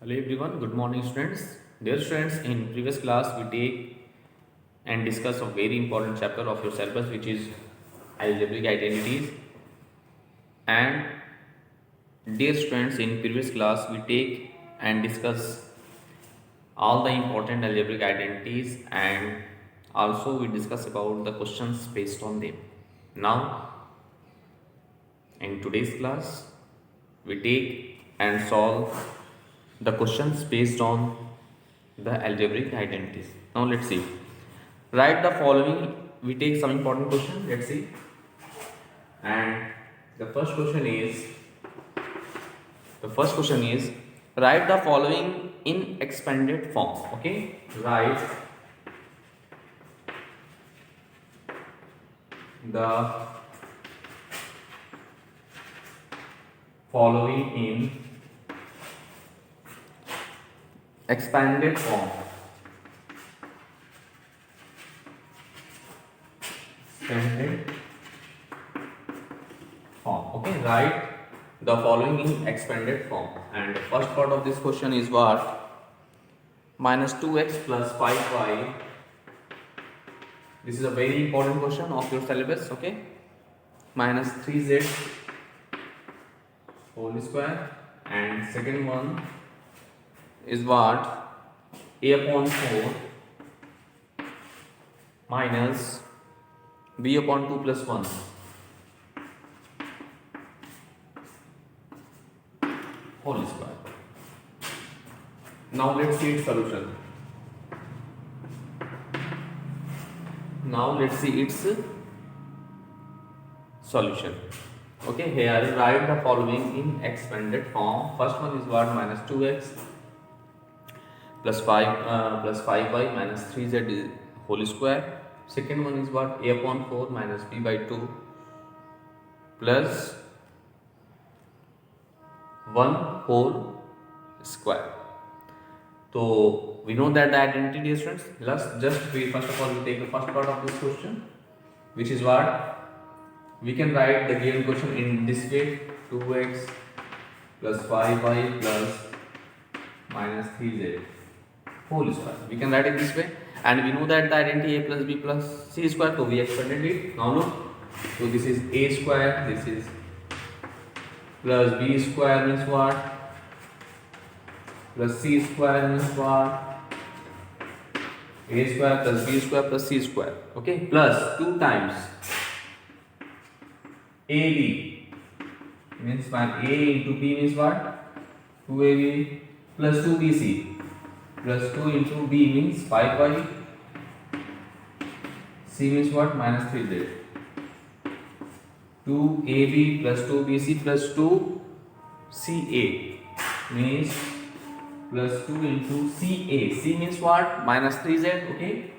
Hello everyone, good morning students. Dear students, in previous class we take and discuss a very important chapter of your syllabus which is algebraic identities. And dear students, in previous class we take and discuss all the important algebraic identities and also we discuss about the questions based on them. Now in today's class we take and solve the questions based on the algebraic identities. Now let's see. Write the following. We take some important question. Let's see. And the first question is write the following in expanded form. Okay. Write the following in expanded form. Expanded form. Okay, write the following in expanded form. And the first part of this question is what? Minus 2x plus 5y. This is a very important question of your syllabus. Okay, minus 3z whole square. And second one is what? A upon 4 minus b upon 2 plus 1 whole square. Now let's see its solution. Okay, here write the following in expanded form. First one is what? Minus 2x plus 5y minus 3z is whole square. Second one is what? A upon 4 minus b by 2 plus 1 whole square. So we know that the identity, dear students. First of all we take the first part of this question, which is what? We can write the given question in this way: 2x plus 5y plus minus 3z whole square. We can write it this way, and we know that the identity a plus b plus c square, so we expanded it. Now look, so this is a square, this is plus b square means what? Plus c square means what? A square plus b square plus c square. Okay, plus 2 times ab means what? A into b means what? 2ab plus 2bc plus 2 into b means 5y, c means what? Minus 3z. 2ab plus 2bc plus 2ca means plus 2 into ca. C means what? Minus 3z. Okay,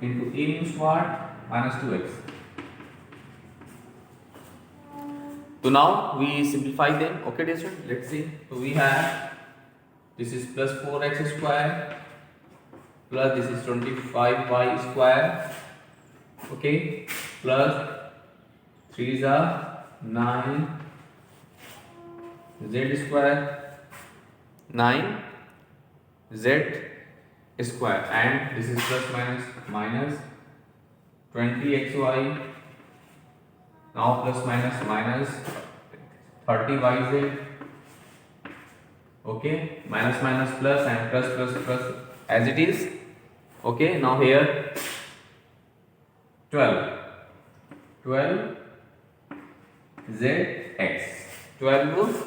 into a means what? Minus 2x. So now we simplify them. Okay, dear students, let's see. So we have this is plus 4x square plus this is 25y square. Okay, plus 3 is 9 z square 9 z square, and this is plus minus 20xy. Now plus minus 30yz. Okay, minus plus and plus as it is. Okay, now here 12 zx 12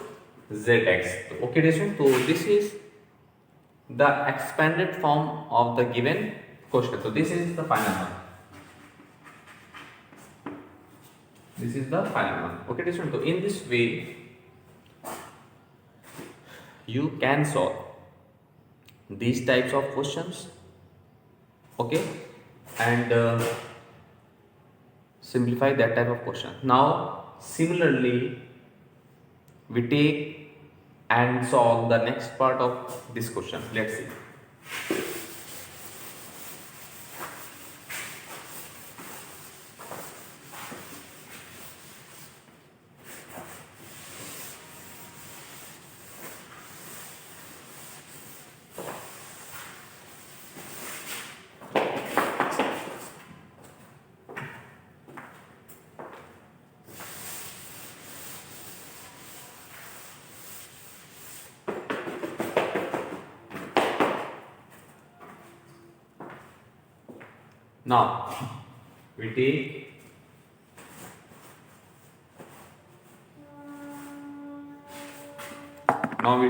zx. Okay, so this is the expanded form of the given question. So this is the final one. Okay, so in this way you can solve these types of questions. Okay, and simplify that type of question. Now similarly we take and solve the next part of this question. Let's see. Now we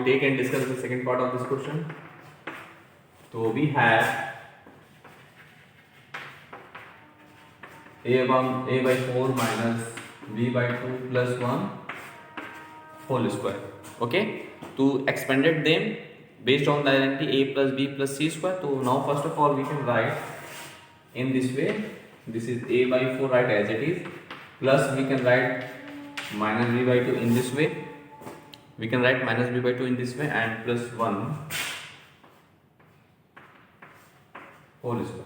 take and discuss the second part of this question. So we have a by 4 minus b by 2 plus 1 whole square. Okay, to expanded them based on the identity a plus b plus c square. So now first of all we can write in this way. This is a by 4, write as it is, plus we can write minus b by 2 in this way. We can write minus b by 2 in this way and plus 1 whole square.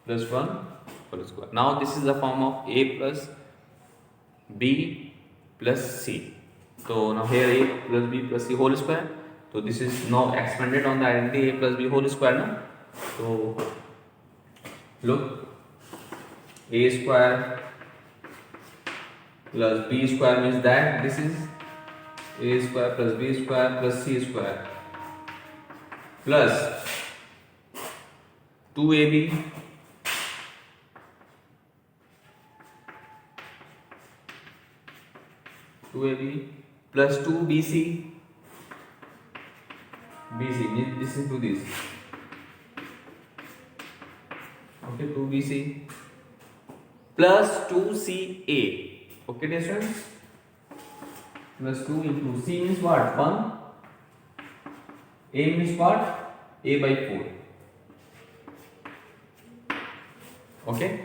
Plus 1 whole square. Now this is the form of a plus b plus c. So now here a plus b plus c whole square. So this is now expanded on the identity a plus b whole square. No? So look, a square plus b square means that this is a square plus b square plus c square plus 2ab plus 2bc. bc means this is to this. Okay, 2bc plus 2ca. Okay, dear students, plus 2 into c means what? 1. A means what? A by 4. Okay.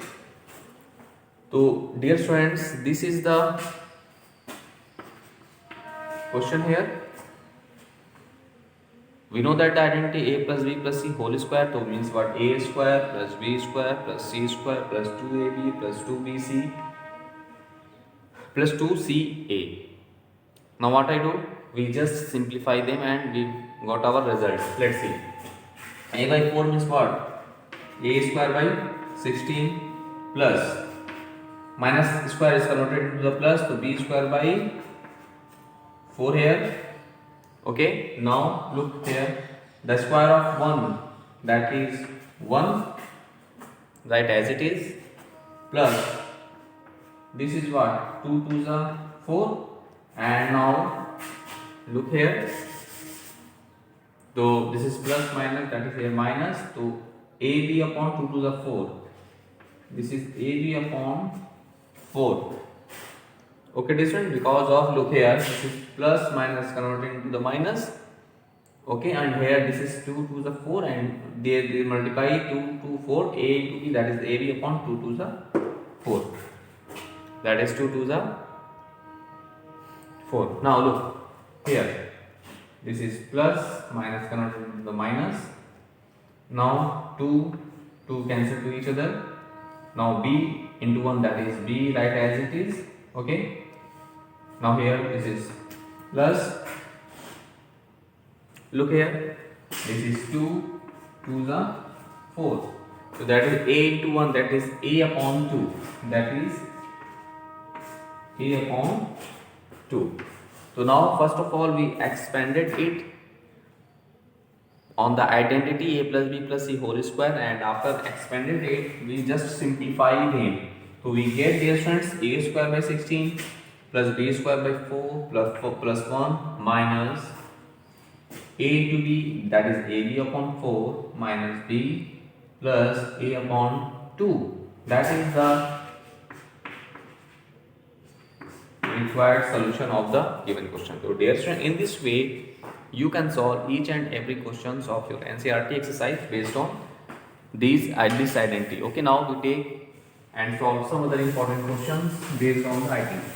So dear students, this is the question here. We know that the identity a plus b plus c whole square, so means what? A square plus b square plus c square plus 2ab plus 2bc plus 2ca. Now what I do? We just simplify them and we got our result. Let's see. A by 4 means what? A square by 16 plus minus square is converted into the plus, so b square by 4 here. Okay, now look here, the square of 1, that is 1, write as it is, plus this is what? 2 2s are 4, and now look here, so this is plus minus, that is a minus, so ab upon 2 2s are 4, this is ab upon 4. Okay, different because of, look here, this is plus minus converted into the minus. Okay, and here this is 2 2s are 4 and they multiply 2 2 4 a into b, that is ab upon 2 2s are 4, that is 2 2s are 4. Now look here, this is plus minus converted into the minus. Now 2 2 cancel to each other. Now b into 1, that is b, write as it is. Okay, now here this is plus, look here, this is 2 2s are 4, so that is a into 1, that is a upon 2, that is a upon 2. So now first of all we expanded it on the identity a plus b plus c whole square, and after expanded it we just simplify them. So we get, dear friends, a square by 16 plus b square by 4 plus 1 minus a into b, that is ab upon 4 minus b plus a upon 2. That is the required solution of the given question. So dear students, in this way you can solve each and every questions of your NCERT exercise based on this identity. Okay, now we take and solve some other important questions based on the identity.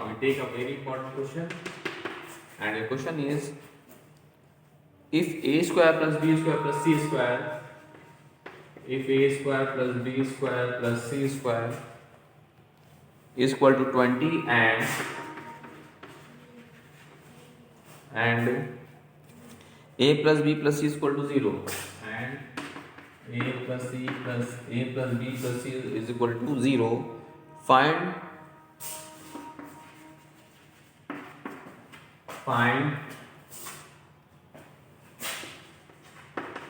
We take a very important question, and the question is, if a square plus b square plus c square, if a square plus b square plus c square is equal to 20 and and a plus b plus c is equal to 0, and a plus c plus a plus b plus c is equal to 0, find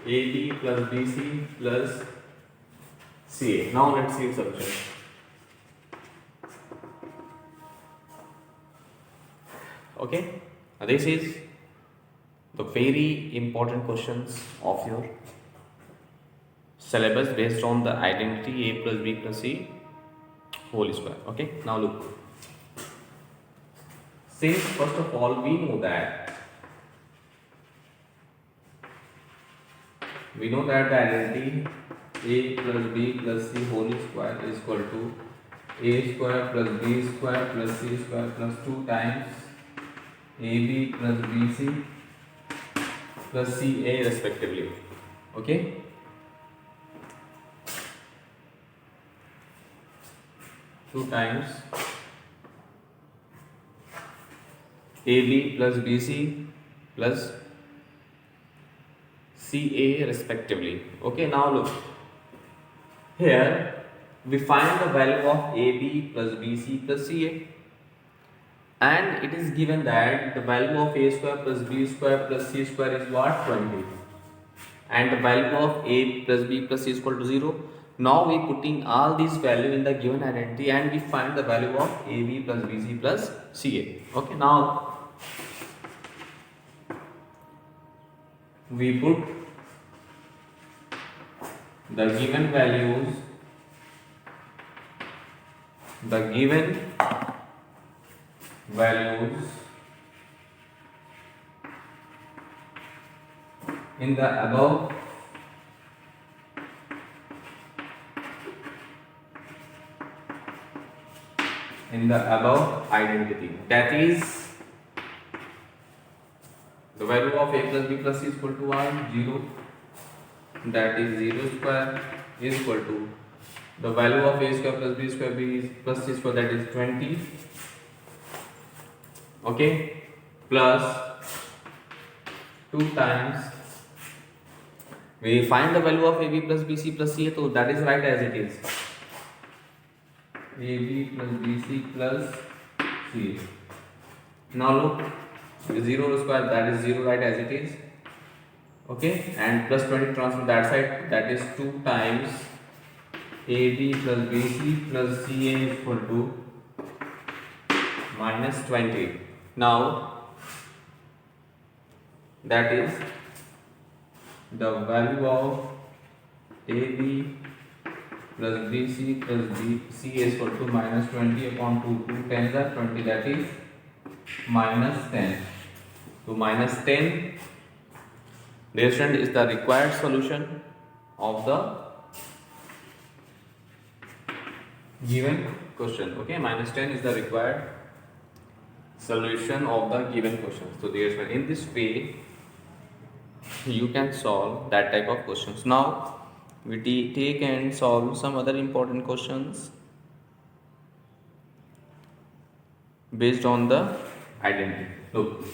ab plus bc plus ca. Now let's see solution. Okay, this is the very important questions of your syllabus based on the identity a plus b plus c whole square. Okay, now look, since first of all we know that the identity a plus b plus c whole square is equal to a square plus b square plus c square plus 2 times ab plus bc plus ca respectively. Okay, two times ab plus bc plus ca respectively. Okay, now look here, we find the value of ab plus bc plus ca, and it is given that the value of a square plus b square plus c square is what? 20, and the value of a plus b plus c is equal to 0. Now we putting all these value in the given identity and we find the value of ab plus bc plus ca. Okay, now we put the given values in the above identity, that is the value of a plus b plus c is equal to 1, 0, that is 0 square is equal to the value of a square plus b square b plus c square, that is 20. Okay, plus 2 times we find the value of ab plus bc plus ca, so that is right as it is, ab plus bc plus ca. Now look, 0 square, that is 0 right as it is. Okay, and plus 20 transfer that side, that is 2 times ab plus bc plus ca is equal to minus 20. Now that is the value of ab plus bc plus bc is equal to minus 20 upon 2, 2 10s are 20, that is minus 10. So minus 10, dear student, is the required solution of the given question. Okay, minus 10 is the required solution of the given question. So dear student, in this way you can solve that type of questions. Now we take and solve some other important questions based on the identity. Look,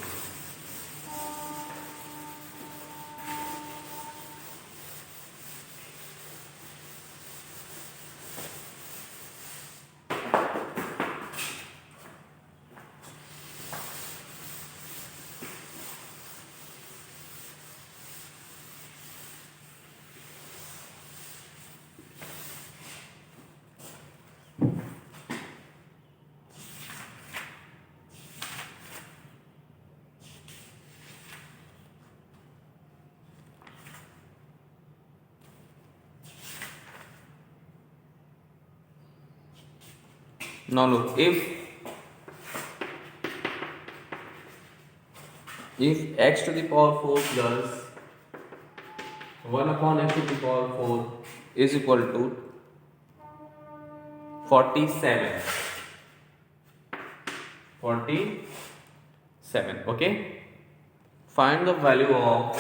now look, if x to the power 4 plus 1 upon x to the power 4 is equal to 47. Okay, find the value of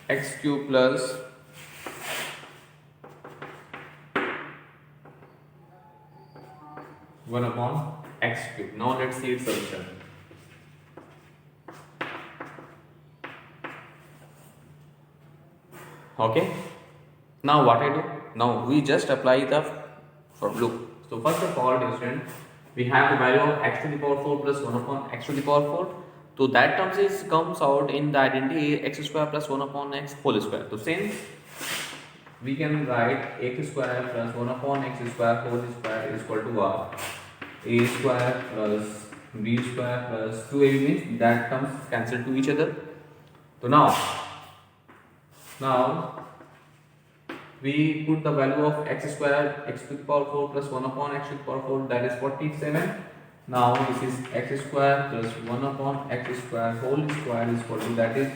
x cube plus 1 upon x cube. Now let's see its solution. Okay. Now what I do? Now we just apply the for loop. So first of all, dear student, we have the value of x to the power 4 plus 1 upon x to the power 4. So that comes out in the identity x square plus 1 upon x whole square. So since we can write x square plus 1 upon x square whole square is equal to what? A square plus b square plus 2ab means that comes cancelled to each other. So now we put the value of x square x to the power 4 plus 1 upon x to the power 4, that is 47. Now this is x square plus 1 upon x square whole square is equal to, that is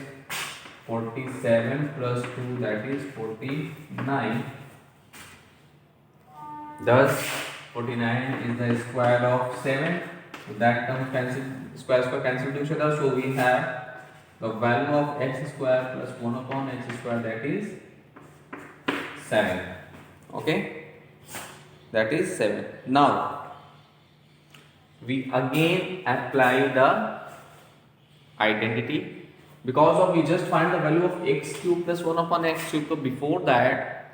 47 plus 2, that is 49. Thus 49 is the square of 7. So that comes cancel, square cancel to each other. So we have the value of x square plus 1 upon x square, that is 7. Okay, that is 7. Now we again apply the identity, because of we just find the value of x cube plus 1 upon x cube. So before that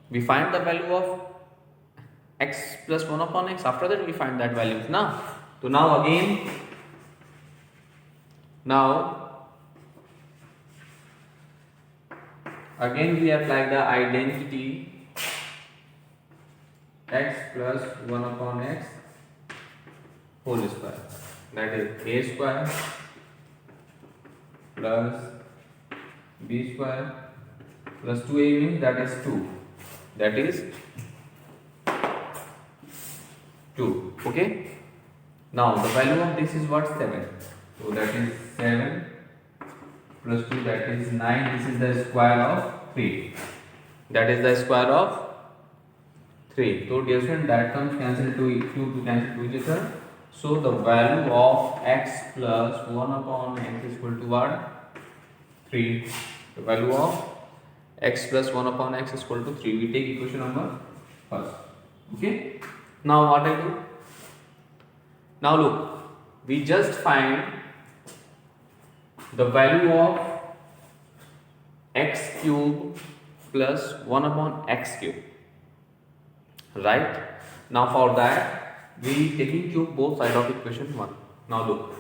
we find the value of x plus 1 upon x, after that we find that value. Now so now again we apply the identity x plus 1 upon x whole square, that is a square plus b square plus 2a means that is 2, that is 2. Okay, now the value of this is what? 7. So that is 7 plus 2, that is 9. This is the square of 3, that is the square of 3. So dear student, that comes cancel to cancel to each other. So the value of x plus 1 upon x is equal to what? 3. The value of x plus 1 upon x is equal to 3. We take equation number first. Okay, now what I do? Now look, we just find the value of x cube plus 1 upon x cube, right? Now for that we taking cube both side of equation 1. Now look,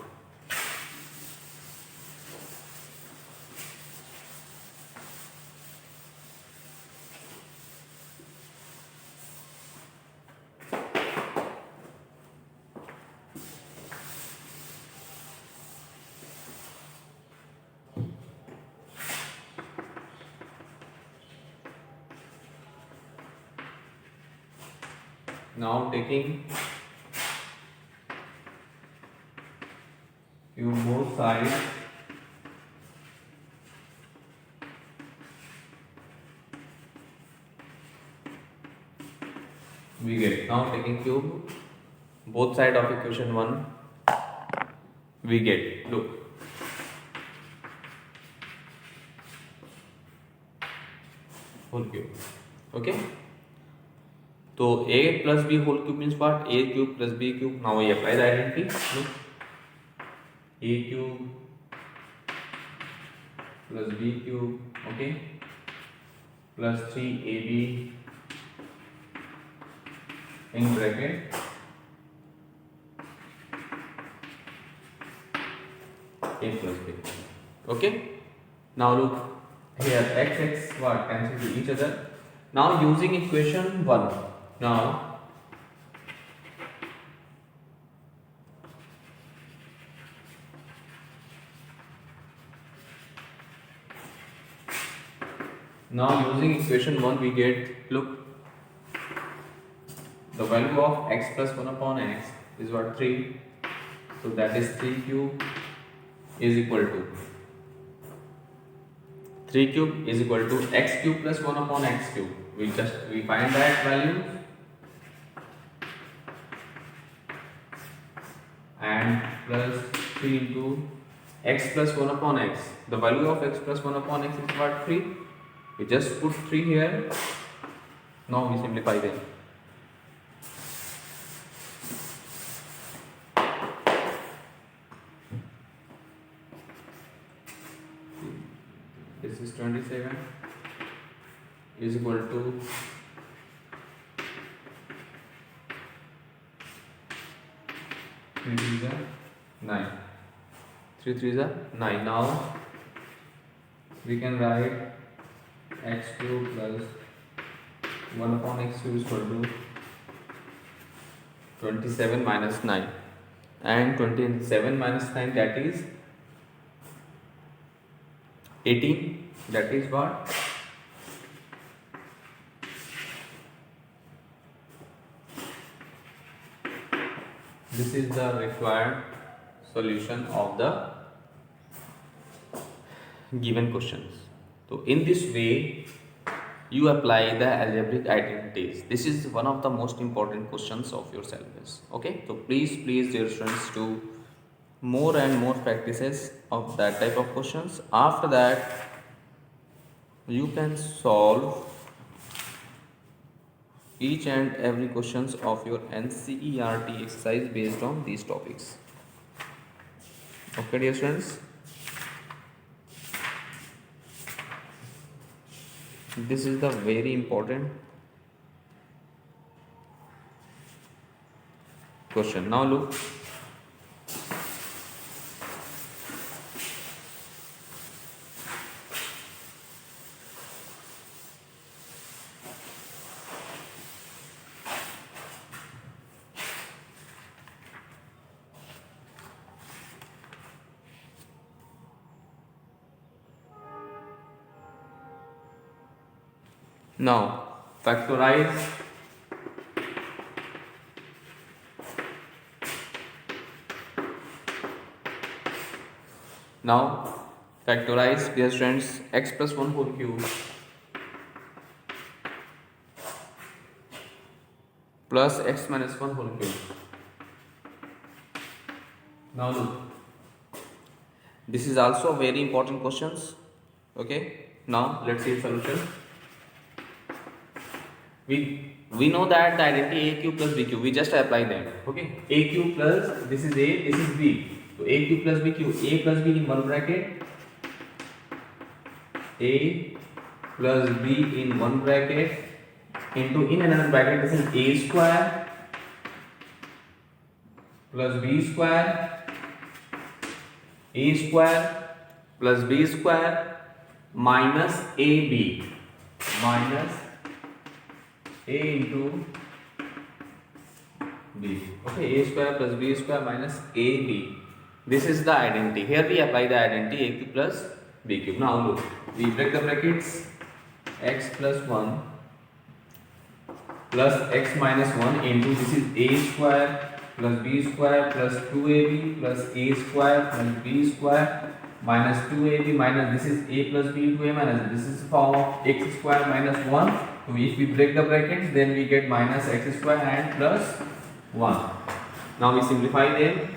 now taking cube both sides, we get, now taking cube both side of equation 1, we get, look, whole cube. Okay, so a plus b whole cube means what? A cube plus b cube. Now we apply the identity. Look, a cube plus b cube, okay, plus 3ab in bracket a plus b. Okay, now look here, x what cancel to each other. Now using equation 1, now using equation 1 we get, look, the value of x plus 1 upon x is what? 3. So that is 3 cube is equal to 3 cube is equal to x cube plus 1 upon x cube. We find that value and plus 3 into x plus 1 upon x. The value of x plus 1 upon x is what? 3. We just put 3 here. Now we simplify them. This is 27 is equal to 3 3 is 9. 3 3 is 9. Now we can write x cube plus 1 upon x cube is equal to 27 minus 9, and 27 minus 9, that is 18. That is what? This is the required solution of the given questions. So in this way you apply the algebraic identities. This is one of the most important questions of your syllabus. Okay, so please dear students, do more and more practices of that type of questions. After that you can solve each and every questions of your NCERT exercise based on these topics. Okay dear students, this is the very important question. Now look, now factorize dear students x plus 1 whole cube plus x minus 1 whole cube. Now look, this is also a very important questions. Okay, now let's see the solution. We know that the identity a cube plus b cube, we just apply them. Okay, a cube plus, this is a, this is b, so a cube plus b cube, a plus b in one bracket, a plus b in one bracket into in another bracket, this is a square plus b square, a square plus b square minus ab minus a into b. Okay, a square plus b square minus ab. This is the identity. Here we apply the identity a cube plus b cube. Now look, we break the brackets, x plus 1 plus x minus 1 into, this is a square plus b square plus 2ab plus a square plus b square minus 2ab minus, this is a plus b into a minus, this is form of x square minus 1. So if we break the brackets, then we get minus x square and plus 1. Now we simplify them.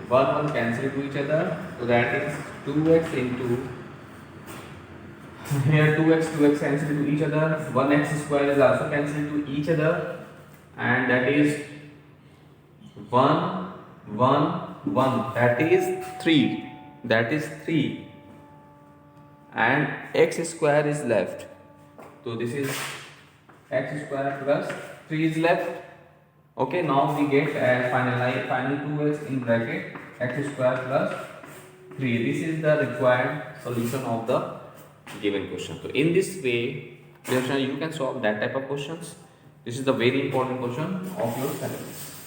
1 cancel to each other. So that is 2x into, here 2x cancel to each other. 1x square is also cancelled to each other. And that is 1, 1. That is 3. That is 3. And x square is left. So this is x square plus 3 is left. Okay, now we get final 2x in bracket x square plus 3. This is the required solution of the given question. So in this way, you can solve that type of questions. This is the very important question of your syllabus.